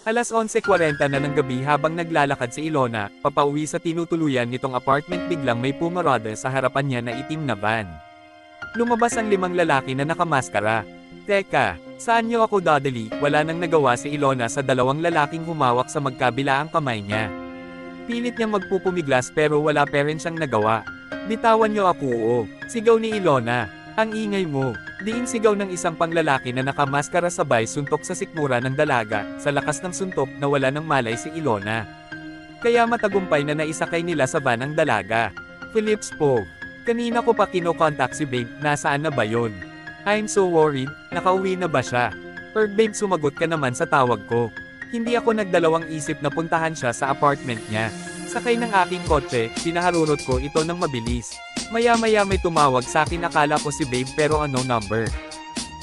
Alas 11:40 na ng gabi habang naglalakad si Ilona, papauwi sa tinutuluyan nitong apartment biglang may pumarada sa harapan niya na itim na van. Lumabas ang 5 lalaki na nakamaskara. Teka, saan niyo ako dadali? Wala nang nagawa si Ilona sa 2 lalaking humawak sa magkabilaang kamay niya. Pilit niyang magpupumiglas pero wala pa rin siyang nagawa. Bitawan niyo ako oo. Sigaw ni Ilona. Ang ingay mo. Diin sigaw ng isang panglalaki na nakamaskara sabay suntok sa sikmura ng dalaga, sa lakas ng suntok nawala ng malay si Ilona. Kaya matagumpay na naisakay nila sa van ang dalaga. Philip spoke. Kanina ko pa kinokontak si babe, nasaan na ba yon? I'm so worried, nakauwi na ba siya? Babe sumagot ka naman sa tawag ko. Hindi ako nagdalawang isip na puntahan siya sa apartment niya. Sakay ng aking kotse, pinaharurot ko ito ng mabilis. Maya-maya may tumawag sa akin akala ko si babe pero unknown number.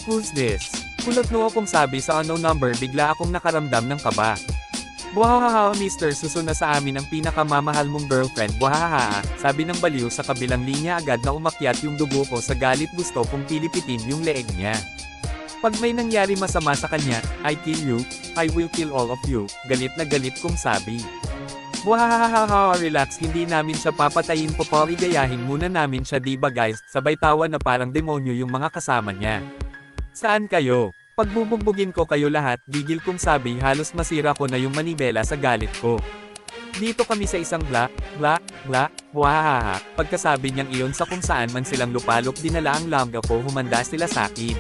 Who's this? Kulot no akong sabi sa unknown number bigla akong nakaramdam ng kaba. Buhahaha mister suso na sa amin ang pinakamamahal mong girlfriend buhahaha, sabi ng baliw sa kabilang linya agad na umakyat yung dugo ko sa galit gusto kong pilipitin yung leeg niya. Pag may nangyari masama sa kanya, I kill you, I will kill all of you, galit na galit kong sabi. Wahahahaha relax hindi namin siya papatayin papaligayahin muna namin siya diba guys, sabay tawa na parang demonyo yung mga kasama niya. Saan kayo? Pagbubugbugin ko kayo lahat, gigil kong sabi halos masira ko na yung manibela sa galit ko. Dito kami sa isang wahahaha, pagkasabi niyang iyon sa kung saan man silang lupalok dinala ang langga ko humanda sila sa akin.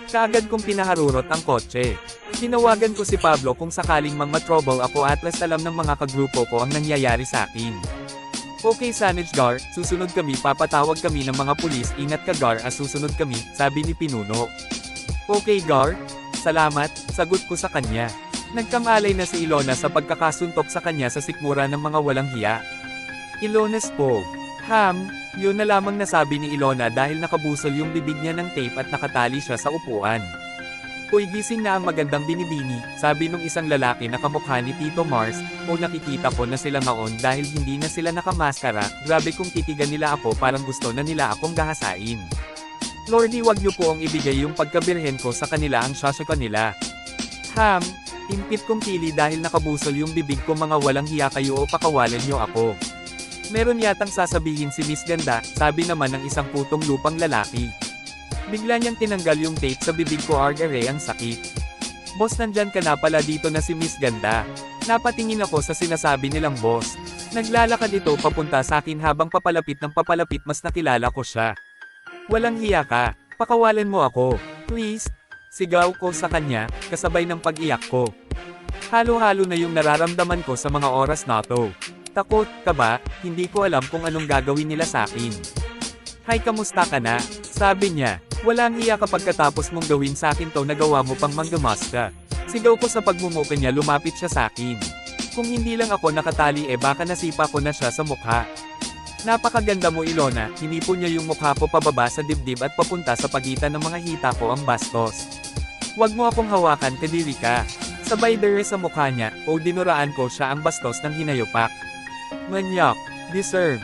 Kaagad kong pinaharurot ang kotse. Tinawagan ko si Pablo kung sakaling mag-trouble ako at least alam ng mga kagrupo ko ang nangyayari sa akin. Okay Sanage Gar, susunod kami papatawag kami ng mga pulis ingat ka Gar susunod kami, sabi ni Pinuno. Okay Gar, salamat, sagot ko sa kanya. Nagkamalay na si Ilona sa pagkakasuntok sa kanya sa sikmura ng mga walang hiya. Ilona spoke. Yun na lamang nasabi ni Ilona dahil nakabusol yung bibig niya ng tape at nakatali siya sa upuan. Uy gising na ang magandang binibini, sabi nung isang lalaki na kamukha ni Tito Mars, o nakikita ko na sila ngaon dahil hindi na sila nakamaskara, grabe kung titigan nila ako parang gusto na nila akong gahasain. Lordy wag niyo po ang ibigay yung pagkabirhen ko sa kanila ang syasyo kanila. Impit kong pili dahil nakabusol yung bibig ko mga walang hiya kayo o pakawalan niyo ako. Meron yatang sasabihin si Miss Ganda, sabi naman ng isang putong lupang lalaki. Bigla niyang tinanggal yung tape sa bibig ko argare ang sakit. Boss nandyan ka na pala dito na si Miss Ganda. Napatingin ako sa sinasabi nilang boss. Naglalakad ito papunta sa akin habang papalapit ng papalapit mas nakilala ko siya. Walang hiya ka, pakawalan mo ako, please. Sigaw ko sa kanya, kasabay ng pag-iyak ko. Halo-halo na yung nararamdaman ko sa mga oras na to. Takot, kaba, hindi ko alam kung anong gagawin nila sa akin. Hi kamusta ka na? Sabi niya, walang iya kapag katapos mong gawin sa akin to nagawa mo pang manggamas ka. Sigaw ko sa pagmumuka niya lumapit siya sa akin. Kung hindi lang ako nakatali baka nasipa ko na siya sa mukha. Napakaganda mo Ilona, hinipon niya yung mukha ko pababa sa dibdib at papunta sa pagitan ng mga hita ko ang bastos. Wag mo akong hawakan kadiri ka. Sabay dere sa mukha niya, o dinuraan ko siya ang bastos ng hinayupak. Manyak, deserve.